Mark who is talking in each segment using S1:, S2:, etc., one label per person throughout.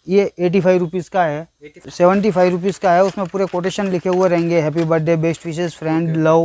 S1: ये 85 रुपीज़ का है, 75 रुपीज़ का है। उसमें पूरे कोटेशन लिखे हुए रहेंगे, happy birthday, best wishes, friend, love.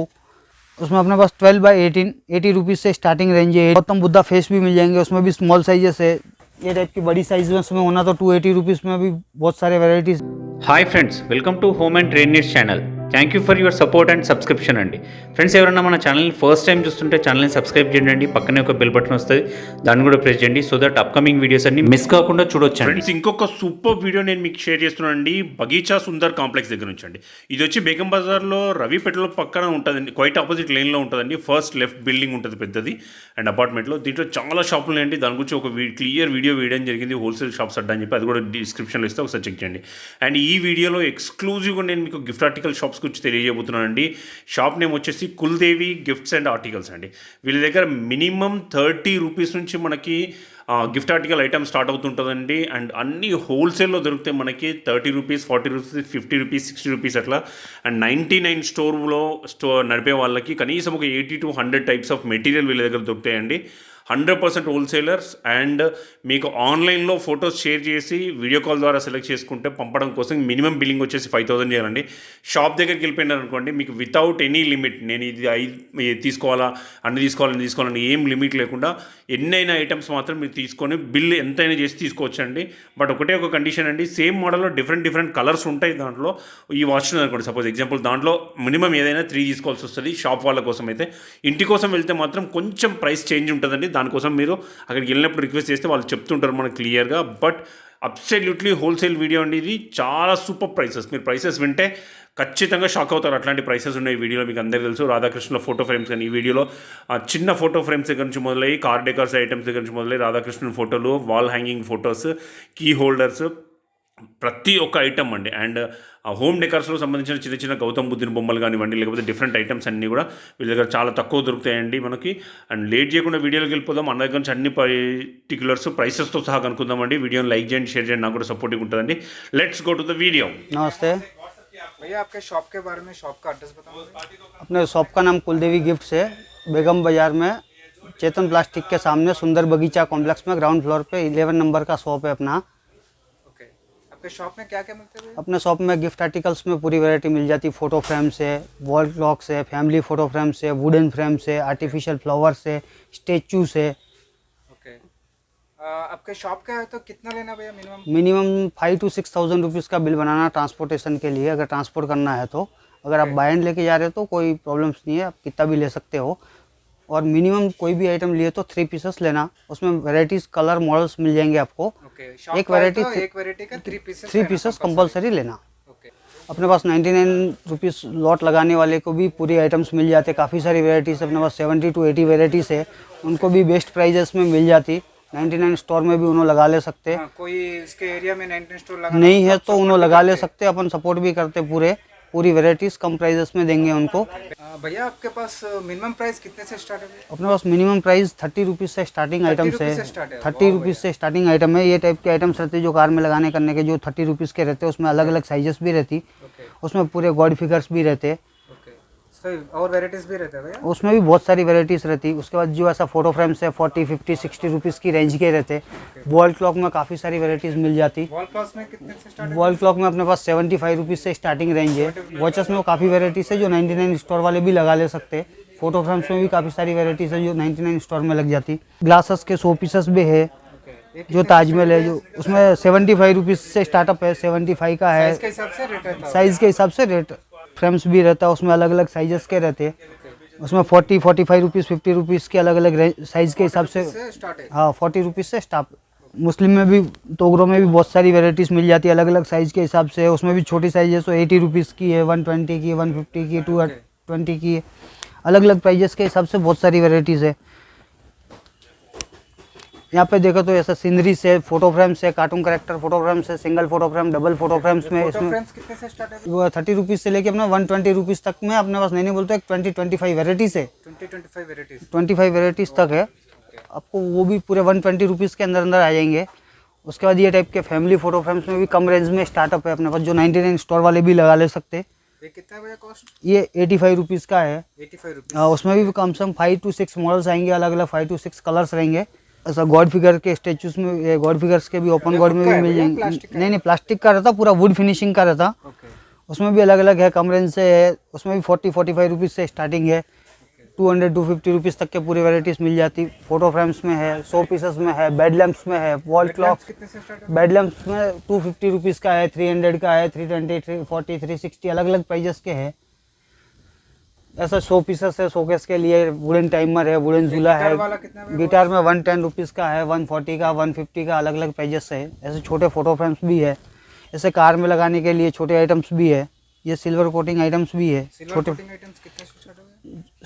S1: उसमें अपने पास 12/18 80 रुपीज़ से स्टार्टिंग रेंज है। गौतम बुद्धा फेस भी मिल जाएंगे, उसमें भी स्मॉल साइजेस है। ये टाइप की बड़ी साइज में उसमें होना तो 280 रुपीज़ में भी बहुत सारे varieties.
S2: Hi friends, welcome to home and trade needs channel. Thank you for your support and subscription అండి. ఫ్రెండ్స్, ఎవరైనా మన ఛానల్ని ఫస్ట్ టైం చూస్తుంటే ఛానల్ని సబ్స్క్రైబ్ చేయండి. పక్కనే ఒక బెల్ బటన్ వస్తుంది, దాన్ని కూడా ప్రెస్ చేయండి. సో దట్ అప్కమింగ్ వీడియోస్ అన్ని మిస్ కాకుండా చూడొచ్చు.
S3: ఫ్రెండ్స్, ఇంకొక సూపర్ వీడియో నేను మీకు షేర్ చేస్తున్నానండి. బగీచా సుందర్ కాంప్లెక్స్ దగ్గర నుంచి అండి. ఇది వచ్చి బేగం బజార్లో రవిపేటలో పక్కన ఉంటుందండి, క్వైట్ ఆపోజిట్ లైన్లో ఉంటుందండి. ఫస్ట్ లెఫ్ట్ బిల్డింగ్ ఉంటుంది పెద్దది అండ్ అపార్ట్మెంట్లో. దీంట్లో చాలా షాపులు ఉన్నాయండి. దాని గురించి ఒక క్లియర్ వీడియో వేయడం జరిగింది, హోల్సేల్ షాప్స్ అడ్డా అని చెప్పి. అది కూడా డిస్క్రిప్షన్లో ఇస్తే ఒకసారి చెక్ చేయండి. అండ్ ఈ వీడియోలో ఎక్స్క్లూజివ్గా నేను మీకు గిఫ్ట్ ఆర్టికల్ షాప్స్ గురించి తెలియజేయబోతున్నానండి. షాప్ నేమ్ వచ్చేసి కుల్దేవి గిఫ్ట్స్ అండ్ ఆర్టికల్స్ అండి. వీళ్ళ దగ్గర మినిమం 30 రూపీస్ నుంచి మనకి గిఫ్ట్ ఆర్టికల్ ఐటమ్ స్టార్ట్ అవుతుంటుందండి. అండ్ అన్ని హోల్సేల్లో దొరికితే మనకి 30 రూపీస్, 40 రూపీస్, 50 రూపీస్, 60 రూపీస్ అట్లా. అండ్ 99 స్టోర్లో నడిపే వాళ్ళకి కనీసం ఒక 80 to 100 టైప్స్ ఆఫ్ మెటీరియల్ వీళ్ళ దగ్గర దొరుకుతాయండి. 100% హోల్సేలర్స్. అండ్ మీకు ఆన్లైన్లో ఫొటోస్ షేర్ చేసి వీడియో కాల్ ద్వారా సెలెక్ట్ చేసుకుంటే పంపడం కోసం మినిమం బిల్లింగ్ వచ్చేసి 5000 చేయాలండి. షాప్ దగ్గరికి వెళ్ళిపోయినారు అనుకోండి, మీకు వితౌట్ ఎనీ లిమిట్, నేను ఇది తీసుకోవాలా, అన్ని తీసుకోవాలని ఏం లిమిట్ లేకుండా ఎన్నైనా ఐటమ్స్ మాత్రం మీరు తీసుకొని బిల్ ఎంతైనా చేసి తీసుకోవచ్చండి. బట్ ఒకటే ఒక కండిషన్ అండి, సేమ్ మోడల్లో డిఫరెంట్ కలర్స్ ఉంటాయి దాంట్లో. ఈ వాచ్ అనుకోండి, సపోజ్ ఎగ్జాంపుల్, దాంట్లో మినిమం ఏదైనా 3 తీసుకోవాల్సి వస్తుంది షాప్ వాళ్ళ కోసం. అయితే ఇంటి కోసం వెళ్తే మాత్రం కొంచెం ప్రైస్ చేంజ్ ఉంటుందండి. దానికోసం మీరు అక్కడికి వెళ్ళినప్పుడు రిక్వెస్ట్ చేస్తే వాళ్ళు చెప్తుంటారు మనకు క్లియర్గా. బట్ అబ్సల్యూట్లీ హోల్సేల్ వీడియో అండి ఇది. చాలా సూపర్ ప్రైసెస్. మీరు ప్రైసెస్ వింటే ఖచ్చితంగా షాక్ అవుతారు. అట్లాంటి ప్రైసెస్ ఉన్నాయి ఈ వీడియోలో. మీకు అందరికీ తెలుసు రాధాకృష్ణ ఫోటో ఫ్రేమ్స్ కానీ, ఈ వీడియోలో చిన్న ఫోటో ఫ్రేమ్స్ దగ్గర నుంచి మొదలై కార్ డెకర్స్ ఐటమ్స్ దగ్గర నుంచి మొదలై రాధాకృష్ణ ఫోటోలు, wall hanging photos, key holders, ప్రతి ఒక్క ఐటమ్ అండి. అండ్ హోమ్ డెకర్స్లో సంబంధించిన చిన్న చిన్న గౌతమ్ బుద్ధుని బొమ్మలు కానివ్వండి, లేకపోతే డిఫరెంట్ ఐటమ్స్ అన్నీ కూడా వీళ్ళ దగ్గర చాలా తక్కువ దొరుకుతాయండి మనకి. అండ్ లేట్ చేయకుండా వీడియోలోకి వెళ్ళిపోదాం. మన దగ్గర నుంచి అన్ని పర్టికులర్స్ ప్రైసెస్తో సహా కనుక్కుందామండి. వీడియోని లైక్ చేయండి, షేర్ చేయండి, నాకు కూడా సపోర్టింగ్ ఉంటుందండి. Let's go to the video.
S1: नमस्ते
S4: भैया, आपके शॉप के बारे में, शॉप का एड्रेस बताओ।
S1: अपने शॉप का नाम कुलदेवी गिफ्ट्स है। बेगम बाज़ार में चेतन प्लास्टिक के सामने सुंदर बगीचा कॉम्प्लेक्स में ग्राउंड फ्लोर पे 11 नंबर का शॉप है अपना।
S4: ओके, आपके शॉप में क्या क्या मिलते हैं भैया?
S1: अपने शॉप में गिफ्ट आर्टिकल्स में पूरी वैरायटी मिल जाती। फ़ोटो फ्रेम्स है, वॉल क्लॉक्स है, फैमिली फ़ोटो फ्रेम्स है, वुडन फ्रेम्स है, आर्टिफिशियल फ्लावर्स है, स्टेचूस है।
S4: ओके, आपके शॉप का है तो कितना लेना भैया मिनिमम?
S1: मिनिमम 5 to 6,000 रुपीज़ का बिल बनाना ट्रांसपोर्टेशन के लिए, अगर ट्रांसपोर्ट करना है तो। अगर आप बाय एंड लेके जा रहे हो तो कोई प्रॉब्लम्स नहीं है, आप कितना भी ले सकते हो। और मिनिमम कोई भी आइटम लिए तो 3 पीसेस लेना। उसमें वैराइटीज़, कलर, मॉडल्स मिल जाएंगे आपको।
S4: ओके,
S1: एक वैरायटी
S4: एक वैरायटी का
S1: 3 पीसेस कंपलसरी लेना।
S4: ओके,
S1: अपने पास 99 रुपीज़ लॉट लगाने वाले को भी पूरी आइटम्स मिल जाते। काफ़ी सारी वैराइटीज़ अपने पास 70 to 80 वैराइटीज़ है, उनको भी बेस्ट प्राइजेस में मिल जाती। 99 स्टोर में भी उन्होंने लगा ले सकते।
S4: हाँ, कोई इसके एरिया में 99 स्टोर लगा
S1: नहीं है तो उन्होंने लगा ले सकते। अपन सपोर्ट भी करते, पूरी वैराइटीज़ कम प्राइजेस में देंगे उनको।
S4: भैया, आपके पास मिनिमम प्राइस कितने से स्टार्ट है भैया?
S1: अपने पास मिनिमम प्राइस 30 रुपीज़ से स्टार्टिंग आइटम्स है। 30 रुपीज़ से स्टार्टिंग आइटम है। ये टाइप के आइटम्स रहते हैं जो कार में लगाने करने के, जो 30 रुपीज़ के रहते हैं। उसमें अलग अलग साइजेस भी रहती, उसमें पूरे गॉड फिगर्स भी रहते।
S4: ओके, सही। और वैराइटीज भी रहते हैं भैया?
S1: उसमें भी बहुत सारी वैराइटीज़ रहती। उसके बाद जो ऐसा फोटो फ्रेम्स है 40, 50, 60 रुपीज़ की रेंज के रहते। वॉल क्लॉक में काफ़ी सारी वैराइटीज़ मिल जाती।
S4: वॉल क्लॉक में कितने से स्टार्ट है?
S1: वॉल क्लॉक में अपने पास 75 रुपीज़ से स्टार्टिंग रेंज है। वॉचेस में काफ़ी वैराइटीज़ है जो 99 स्टोर वाले भी लगा ले सकते। फोटो फ्रेम्स में भी काफ़ी सारी वैराइटीज़ है जो 99 स्टोर में लग जाती। ग्लासेस के 100 पीसेस भी है, जो ताजमहल है, जो उसमें 75 रुपीज़ से स्टार्टअप है। 75 का है,
S4: साइज के हिसाब से रेट है?
S1: साइज़ के हिसाब से रेट। फ्रेम्स भी रहता है, उसमें अलग अलग साइजेस के रहते हैं। उसमें 40, 45 रुपीज़, 50 रुपीज़ के अलग अलग साइज़ के हिसाब से।
S4: स्टार्ट है?
S1: हाँ, 40 रुपीज़ से स्टार्ट। मुस्लिम में भी, तोगरों में भी बहुत सारी वैराइटीज़ मिल जाती है अलग अलग साइज़ के हिसाब से। उसमें भी छोटी साइज़ है तो 80 रुपीज़ की है, 120 की, 150 की, 220 की है। अलग अलग प्राइजेस के हिसाब से बहुत सारी वैराइटीज़ है। यहाँ पे देखो तो ऐसा सीनरी से, फोटो फ्रेम्स है, कार्टून करेक्टर फोटो फ्रेम्स है, single photo frame, double photo frames में। इसमें
S4: फ्रेम्स कितने से स्टार्ट है?
S1: वो 30 रुपीज़ से लेके अपना 120 रुपीज़ तक में अपने पास नहीं बोलते 20-25 वैराइटीज़ है।
S4: 20-25 वैराइटीज?
S1: 25 वैराइटीज़ तक है आपको। वो भी पूरे 120 रुपीज़ के अंदर अंदर आ जाएंगे। उसके बाद ये टाइप के फैमिली फोटो फ्रेम्स में भी कम रेंज में स्टार्टअप है अपने पास, जो 99 स्टोर वाले भी लगा ले सकते।
S4: ये कितना है भैया कॉस्ट?
S1: ये 85 रुपीज़ का है।
S4: 85 रुपीज?
S1: उसमें भी कम से कम 5 to 6 मॉडल्स आएंगे, अलग अलग 5 to 6 कलर्स रहेंगे। ऐसा गॉड फिगर के स्टेचूज में, गॉड फिगर्स के भी ओपन गॉड में भी मिल जाएंगे। नहीं नहीं, प्लास्टिक का रहता, पूरा वुड फिनिशिंग का रहता। उसमें भी अलग अलग है, कम रेंज से है, उसमें भी 40-45 रुपीज़ से स्टार्टिंग है, 200-250 रुपीज़ तक के पूरी वैराइटीज़ मिल जाती। फोटो फ्रेम्स में है, 100 पीसेस में है, बेड लैम्प्स में है, वॉल क्लॉक्स। बेड लैम्प्स में 250 रुपीज़ का है, 300 का है, 320, 340, 360 अलग अलग प्राइजेस के हैं। ऐसा 100 पीसेस है शोकेस के लिए। वुडन टाइमर है, वुडन झूला है। गिटार में 110 रुपीज़ का है, 140 का, 150 का, अलग अलग प्राइजेस है। ऐसे छोटे फोटो फ्रेम्स भी है, ऐसे कार में लगाने के लिए छोटे आइटम्स भी है। ये सिल्वर कोटिंग आइटम्स भी है, छोटे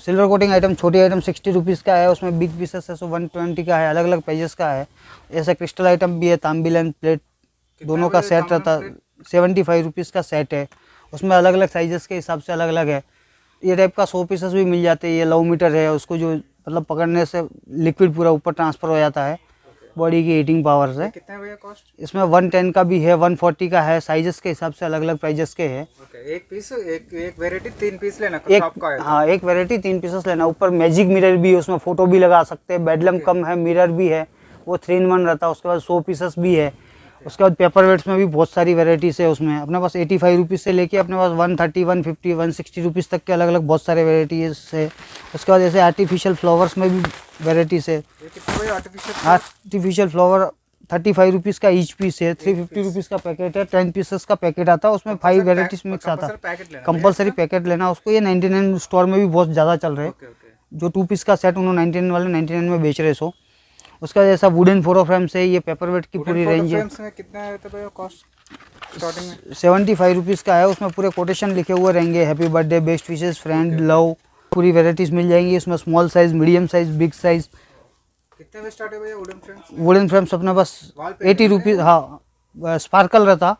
S1: सिल्वर कोटिंग आइटम, छोटे आइटम 60 रुपीज़ का है। उसमें बिग पीसेस है 120 का है, अलग अलग प्राइजेस का है। ऐसा क्रिस्टल आइटम भी है, तांबिल एंड प्लेट दोनों का सेट रहता, 75 रुपीज़ का सेट है। उसमें अलग अलग साइजेस के हिसाब से अलग अलग है। ये टाइप का 100 पीसेस भी मिल जाते हैं। ये लव मीटर है, उसको जो मतलब पकड़ने से लिक्विड पूरा ऊपर ट्रांसफ़र हो जाता है बॉडी की हीटिंग पावर से।
S4: कितना है भैया कॉस्ट?
S1: इसमें 110 का भी है, 140 का है। साइजेस के हिसाब से अलग अलग प्राइजेस के हैं।
S4: एक पीस, एक वैरायटी 3 पीस लेना
S1: एक
S4: का है।
S1: हाँ, एक वैरायटी 3 पीसेस लेना। ऊपर मैजिक मिरर भी है, उसमें फोटो भी लगा सकते हैं। बेडलम कम है, मिरर भी है, वो 3-in-1 रहता है। उसके बाद 100 पीसेस भी है। उसके बाद पेपर वेट्स में भी बहुत सारी वैराइटीज़ है। उसमें अपने पास 85 रुपीज़ से लेके अपने पास 130, 150, 160 रुपीज़ तक के अलग अलग बहुत सारे वैराइटीज़ है। उसके बाद जैसे आर्टिफिशियल फ्लावर्स में भी वैराइटीज़ है। आर्टिफिशियल फ्लावर 35 रुपीज़ का ईच पीस है, 350 रुपीज़ का पैकेट है। 10 पीसेस का पैकेट आता है, उसमें 5 वैराइटीज़ मिक्स आता है। कंपलसरी पैकेट लेना उसको। ये 99 स्टोर में भी बहुत ज़्यादा चल रहे हैं। जो 2 पीस का सेट उन्होंने 99 वाले 99 में बेच रहे सो। उसका जैसा वुडन फोटो फ्रेम्स है, ये पेपर वेट की पूरी रेंज है।
S4: कितना है तो कॉस्ट स्टार्टिंग में?
S1: 75 रुपीज़ का है। उसमें पूरे कोटेशन लिखे हुए रहेंगे, happy birthday, best wishes, friend, love, पूरी वैराइटीज़ मिल जाएंगी। इसमें small size, medium size, big size.
S4: कितने में स्टार्ट है भैया वुडन फ्रेम्स?
S1: वुडन फ्रेम्स अपने पास 80 रुपीज़, हाँ स्पार्कल रहता।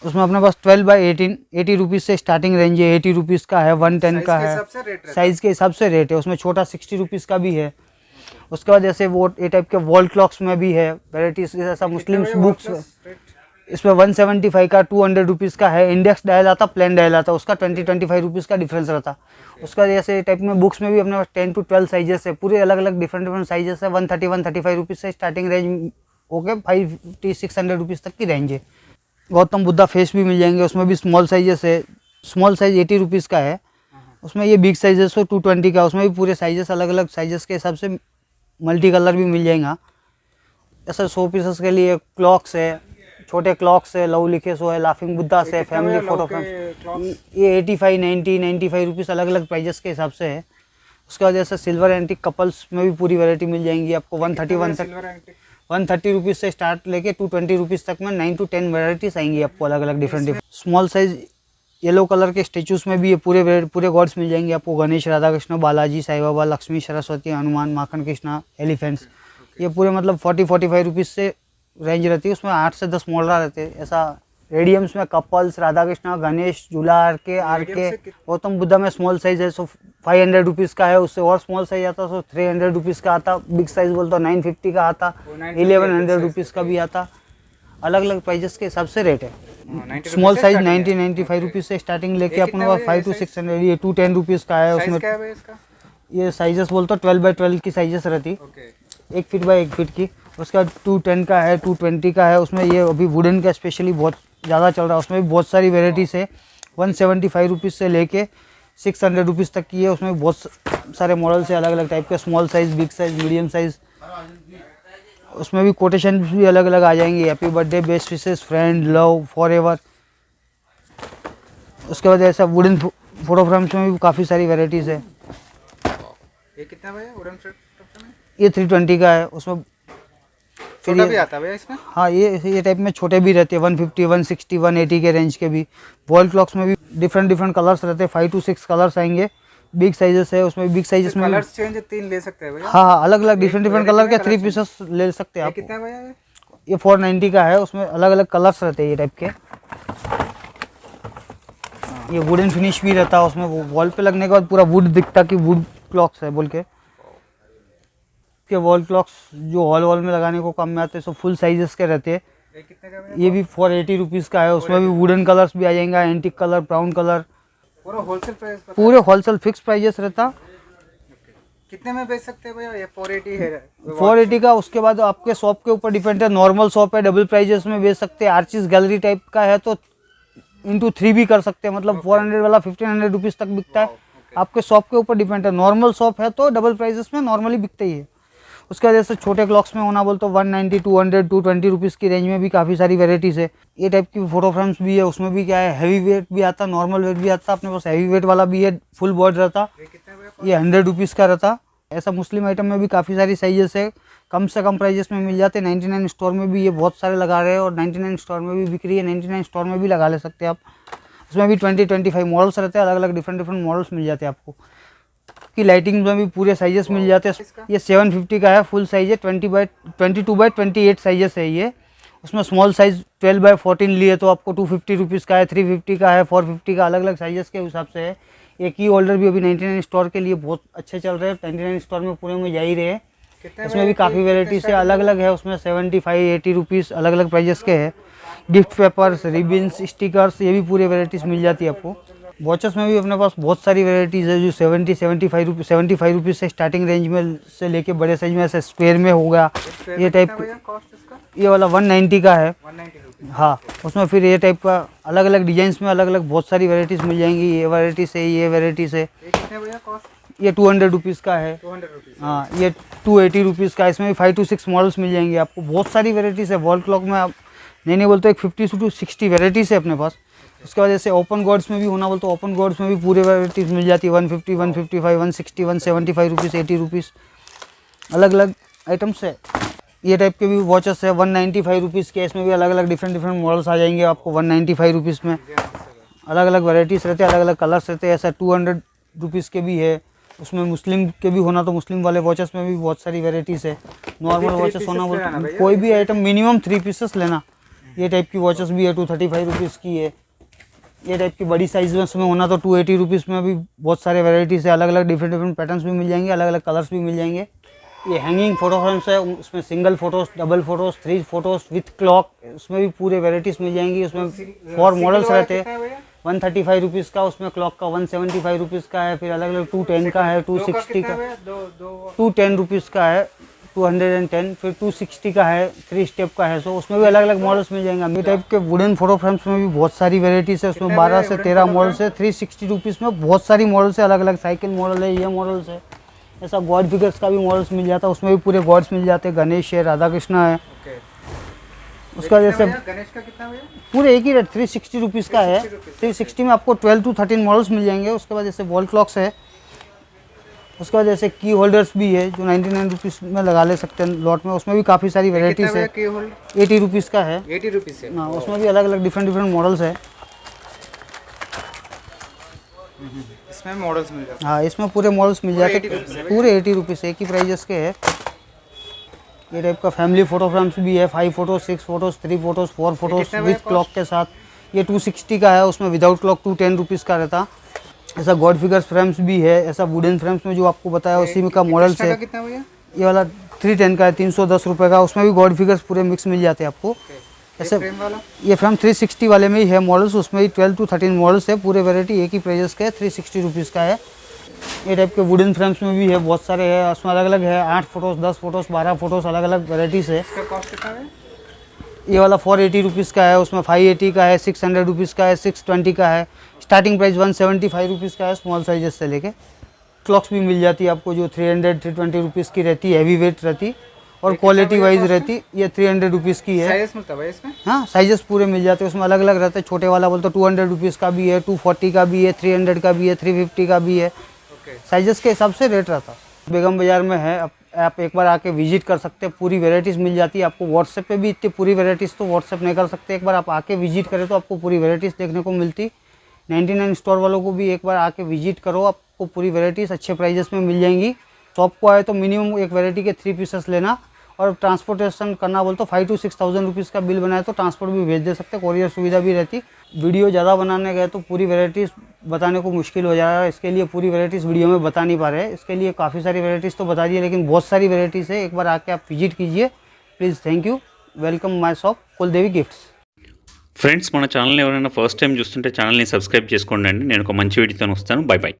S1: उसमें अपने पास 12x18 80 रुपीज़ से स्टार्टिंग रेंज है। 80 रुपीज़ का है, 110 का है। साइज़ के हिसाब से रेट है। उसमें छोटा 60 रुपीज़ का भी है। उसके बाद जैसे वो ये टाइप के वॉल क्लॉक्स में भी है वैराइटीज। जैसा मुस्लिम बुक्स, इसमें 175 का, 200 रुपीज़ का है। इंडेक्स डायल आता, प्लेन डायल आता, उसका 20-25 रुपीज़ का डिफरेंस रहता। उसका जैसे टाइप में बुक्स में भी अपने पास 10 to 12 साइजेस है, पूरे अलग अलग डिफरेंट साइजेस है। 130-135 रुपीज़ से स्टार्टिंग रेंज ओके 550-600 रुपीज़ तक की रेंज है। गौतम बुद्धा फेस भी मिल जाएंगे, उसमें भी स्मॉल साइजेस है। स्मॉल साइज 80 रुपीज़ का है। उसमें ये बिग साइजेस हो 220 का, उसमें भी पूरे साइजेस अलग अलग साइजेस के हिसाब से मल्टी कलर भी मिल जाएगा। ऐसा 100 पीसेस के लिए क्लॉक्स है, छोटे क्लॉक्स है, लव लिखे सो है, लाफिंग बुद्धा से, फैमिली फोटो फ्रेम्स। ये 85, 90, 95 रुपीज़ अलग अलग प्राइजेस के हिसाब से है। उसके बाद जैसे सिल्वर एंटिक कपल्स में भी पूरी वैरायटी मिल जाएंगी आपको। 130 रुपीज़ से स्टार्ट लेके 220 रुपीज़ तक में 9 to 10 वैराइटीज़ आएंगी आपको अलग अलग different. Small size yellow colour के स्टेचूज में भी ये पूरे गॉड्स मिल जाएंगे आपको। गणेश, राधा कृष्ण, बालाजी, साईं बाबा, लक्ष्मी, सरस्वती, हनुमान, माखन कृष्णा, एलिफेंट्स। ये पूरे मतलब 40-45 रुपीज़ से रेंज रहती है। उसमें 8 से 10 मॉडल रहते हैं। ऐसा रेडियम्स में कपल्स, राधा कृष्णा, गणेश, झूला, आर के गौतम बुद्धा में स्मॉल साइज है, सो 500 रुपीज़ का है। उससे और स्मॉल साइज आता सो 300 रुपीज़ का आता। बिग साइज बोलता 950 का आता, 1100 रुपीज़ का भी आता। अलग अलग प्राइजेस के हिसाब से रेट है। स्मॉल साइज 90-95 रुपीज़ से स्टार्टिंग लेके अपने पास 5 to 600। ये 210 रुपीज़ का है। उसमें ये साइजेस बोलते 12x12 की साइजेस रहती, 1 फीट बाय 1 फीट की। उसका 210 का है, 220 का है। उसमें ये अभी वुडन का स्पेशली बहुत ज़्यादा चल रहा है। उसमें भी बहुत सारी वेराइटीज़ है। 175 रुपीज़ से लेके 600 रुपीज़ तक की है। उसमें भी बहुत सारे मॉडल्स है अलग अलग टाइप के, small size, big size, medium size. उसमें भी कोटेशन भी अलग अलग आ जाएंगे, happy birthday, best wishes, friend, love, forever. उसके बाद ऐसा वुडन फोटो फ्रेम्स में भी काफ़ी सारी वेराइटीज़ है।
S4: ये कितना भैया वुडन फ्रेम?
S1: ये 320 का है। उसमें
S4: छोटा भी आता है भैया इसमें?
S1: हाँ, ये टाइप में छोटे भी रहते हैं, 150, 160, 180 के रेंज के भी। वॉल क्लॉक्स में भी डिफरेंट कलर्स रहते हैं, 5 to 6 कलर्स आएंगे। बिग साइजेस है, उसमें बिग साइजेस में
S4: कलर्स चेंज 3 ले सकते हैं भैया?
S1: हाँ, अलग अलग डिफरेंट कलर के 3 पीसेस ले सकते हैं आप।
S4: कितना भैया
S1: ये 490 का है। उसमें अलग अलग कलर्स रहते हैं ये टाइप के। ये वुडन फिनिश भी रहता है उसमें। वो वॉल पे लगने के बाद पूरा वुड दिखता कि वुड क्लॉक्स है बोल के। के वॉल क्लॉक्स जो हॉल में लगाने को काम में आते हैं, सो फुल साइजेस के रहते हैं।
S4: कितने का भैया?
S1: ये भी 480 रुपीज़ का है। उसमें भी वुडन कलर्स भी आ जाएंगे, एंटिक कलर, ब्राउन कलर।
S4: पूरा होलसेल प्राइस?
S1: पूरे होलसेल फिक्स प्राइजेस रहता।
S4: कितने में बेच सकते हैं भैया? ये 480 है
S1: 480 का। उसके बाद आपके शॉप के ऊपर डिपेंड है, नॉर्मल शॉप है डबल प्राइजेस में बेच सकते हैं। आर्चिस गैलरी टाइप का है तो इंटू 3 भी कर सकते हैं, मतलब 400 वाला 1500 रुपीज़ तक बिकता है। आपके शॉप के ऊपर डिपेंड है, नॉर्मल शॉप है तो डबल प्राइजेस में नॉर्मली बिकता ही है। उसके वजह से छोटे क्लॉक्स में होना बोल तो 190 200 220 रुपीज़ की रेंज में भी काफ़ी सारी वेराइटीज़ है। ये टाइप की फोटो फ्रेम्स भी है, उसमें भी क्या है हैवी वेट भी आता, नॉर्मल वेट भी आता। अपने पास हैवी वेट वाला भी है, फुल बॉर्ड रहता, ये 100 रुपीज़ का रहता। ऐसा मुस्लिम आइटम में भी काफ़ी सारी साइजेस है, कम से कम प्राइजेस में मिल जाते हैं। 99 स्टोर में भी ये बहुत सारे लगा रहे हैं और 99 स्टोर में भी बिक रही है। 99 स्टोर में भी लगा ले सकते हैं आप। उसमें भी 20-25 मॉडल्स रहते हैं, अलग अलग डिफरेंट मॉडल्स मिल जाते हैं आपको। की लाइटिंग में भी पूरे साइजेस मिल जाते हैं। ये 750 का है, फुल साइज है, 22x28 साइजेस है ये। उसमें स्मॉल साइज 12x14 लिए तो आपको 250 रुपीज़ का है, 350 का है, 450 का, अलग अलग साइजेस के हिसाब से है। एक ही होल्डर भी अभी 99 स्टोर के लिए बहुत अच्छे चल रहे हैं, 99 स्टोर में पूरे में जा ही रहे हैं। इसमें भी काफ़ी वेराइटीज है, अलग अलग है। उसमें 75-80 रुपीज़ अलग अलग प्राइजेस के हैं। गिफ्ट पेपर्स, रिबिन्स, स्टिकर्स, ये भी पूरे वेराइटीज़ मिल जाती है आपको। वॉचेस में भी अपने पास बहुत सारी वेराइटीज़ है जो 75 रुपीज़ से स्टार्टिंग रेंज में से लेके बड़े साइज में, ऐसे स्क्वायर में हो गया ये टाइप का। ये वाला 190 का है।
S4: 190
S1: हाँ, उसमें फिर ये टाइप का अलग अलग डिजाइन्स में अलग अलग बहुत सारी वेराइटीज़ मिल जाएंगी। ये वेराइटीज़ है, ये वेराइटीज़ है।
S4: ये कितने भैया कॉस्ट?
S1: ये 200 रुपीज़ का है।
S4: 200 रुपीज़।
S1: हाँ, ये 280 रुपीज़ का। इसमें भी 5 to 6 मॉडल्स मिल जाएंगे आपको। बहुत सारी वेराइटीज़ है वॉल क्लॉक में। आप नहीं बोलते एक 50 to 60 वेराइटीज़ है अपने पास। उसके बाद जैसे ओपन गॉड्स में भी होना बोलते ओपन गॉड्स में भी पूरे वेराइटीज़ मिल जाती है। 150, 155, 160, 175 रुपीज़, 80 रुपीज़, अलग अलग आइटम्स है। ये टाइप के भी वॉचेस है 195 रुपीज़ के। इसमें भी अलग अलग डिफरेंट मॉडल्स आ जाएंगे आपको 195 रुपीज़ में। अलग अलग वेराइटीज़ रहते हैं, अलग अलग कलर्स रहते हैं। ऐसा 200 रुपीज़ के भी है। उसमें मुस्लिम के भी होना तो मुस्लिम वाले वॉचेस में भी बहुत सारी वेराइटीज़ है। नॉर्मल वॉचेस होना बोलते कोई भी आइटम मिनिमम 3 पीसेस लेना। ये टाइप की वॉचेस भी है, 235 रुपीज़ की है। ये टाइप की बड़ी साइज में उसमें होना तो 280 रुपीज़ में भी बहुत सारे वेराइटीज़ है। अलग अलग डिफरेंट पैटर्न्स भी मिल जाएंगे, अलग अलग कलर्स भी मिल जाएंगे। ये हैंगिंग फोटो फ्रेम्स है, उसमें single photos, double photos, 3 photos with clock, उसमें भी पूरे वेराइटीज़ मिल जाएंगी। उसमें 4 मॉडल्स रहते हैं। 135 रुपीज़ का, उसमें क्लॉक का 175 रुपीज़ का है। फिर अलग अलग 210 का है, 260 का, 210 रुपीज़ का है, 210, फिर 260 का है, 3 स्टेप का है। सो उसमें भी अलग अलग मॉडल्स मिल जाएंगे। ये टाइप के वुडन फोटो फ्रेम्स में भी बहुत सारी वेराइटीज़ है। उसमें 12 से 13 मॉडल्स है। 360 रुपीज़ में बहुत सारी मॉडल्स है, अलग अलग साइकिल मॉडल है, ये मॉडल्स है। ऐसा गॉड फिगर्स का भी मॉडल्स मिल जाता है। उसमें भी पूरे गॉड्स मिल जाते हैं, गणेश है, राधा कृष्णा है। उसका जैसे
S4: गणेश का कितना भैया?
S1: पूरे एक ही रेट 360 रुपीज़ का है। 360 में आपको 12 to 13 मॉडल्स मिल जाएंगे। उसके बाद जैसे वॉल क्लॉक्स है। उसके बाद जैसे की होल्डर्स भी है जो 99 रुपीज़ में लगा ले सकते हैं लॉट में। उसमें भी काफ़ी सारी वेराइटीज़ है। 80 रुपीज़ का है।
S4: 80 रुपीज़ से।
S1: हाँ, उसमें भी अलग अलग डिफरेंट मॉडल्स है।
S4: इसमें मॉडल्स मिल जाते हैं।
S1: हाँ, इसमें पूरे मॉडल्स मिल जाते हैं, पूरे 80 रुपीज़, एक ही प्राइजेस के है। ये टाइप का फैमिली फोटो फ्रेम्स भी है, 5 photos, 6 photos, 3 photos, 4 photos with clock के साथ। ये 260 का है। उसमें विदाउट क्लॉक 210 रुपीज़ का रहता। ऐसा गॉड फिगर्स फ्रेम्स भी है। ऐसा वुडन फ्रेम्स में जो आपको बताया उसी में का मॉडल्स है।
S4: कितना भैया?
S1: ये वाला 310 का है, 310 रुपये का। उसमें भी गॉड फिगर्स पूरे मिक्स मिल जाते हैं आपको। ऐसे
S4: फ्रेम वाला?
S1: ये फ्रेम 360 वाले में ही है मॉडल्स। उसमें ही 12 to 13 मॉडल्स है। पूरे वैरायटी एक ही प्राइजेस का है, 360 रुपीज़ का है। ये टाइप के वुडन फ्रेम्स में भी है, बहुत सारे हैं। उसमें अलग अलग है, 8 फोटोज़, 10 फोटोज़, 12 फोटोज़, अलग अलग वेराइटीज़ है।
S4: इसका कॉस्ट कितना है?
S1: ये वाला 480 रुपीज़ का है। उसमें 580 का है, 600 रुपीज़ का है, 620 का है। स्टार्टिंग प्राइस 175 रुपीज़ का है स्मॉल साइजेस से लेके। क्लॉक्स भी मिल जाती है आपको जो 300-320 रुपीज़ की रहती है, हैवी वेट रहती और क्वालिटी वाइज रहती। ये 300 रुपीज़ की है।
S4: साइज मिलता है इसमें?
S1: हाँ, साइजेस पूरे मिल जाते हैं। उसमें अलग अलग रहते हैं। छोटे वाला बोलते 200 रुपीज़ का भी है, 240 का भी है, 300 का भी है, 350 का भी है। साइजेस के हिसाब से रेट रहता। बेगम बाज़ार में है, आप एक बार आके विजिट कर सकते हैं। पूरी वेराइटीज़ मिल जाती है आपको। व्हाट्सएप पे भी इतनी पूरी वेराइटीज़ तो व्हाट्सएप नहीं कर सकते। एक बार आप आके विजिट करें तो आपको पूरी वेराइटीज़ देखने को मिलती। 99 स्टोर वालों को भी एक बार आके विजिट करो, आपको पूरी वेराइटीज़ अच्छे प्राइजेस में मिल जाएंगी। शॉप को आए तो मिनिमम एक वेराइटी के 3 पीसेस लेना। और ट्रांसपोर्टेशन करना बोल तो 5 to 6,000 रुपीज़ का बिल बनाए तो ट्रांसपोर्ट भी भेज दे सकते, कोरियर सुविधा भी रहती। वीडियो ज़्यादा बनाने गए तो पूरी वैरायटीज़ बताने को मुश्किल हो जाएगा। इसके लिए पूरी वैरायटीज़ वीडियो में बता नहीं पा रहे हैं। इसके लिए काफ़ी सारी वैरायटीज़ तो बता दी, लेकिन बहुत सारी वैरायटीज़ है। एक बार आके आप विजिट कीजिए please. Thank you. Welcome my shop कुलदेवी गिफ्ट्स।
S2: ఫ్రెండ్స్ మన ఛానల్ ఎవరైనా ఫస్ట్ టైం చూస్తుంటే ఛానల్ని సబ్స్క్రైబ్ చేసుకోండి అండి. నేను ఒక మంచి వీడియోతో వస్తాను. By by.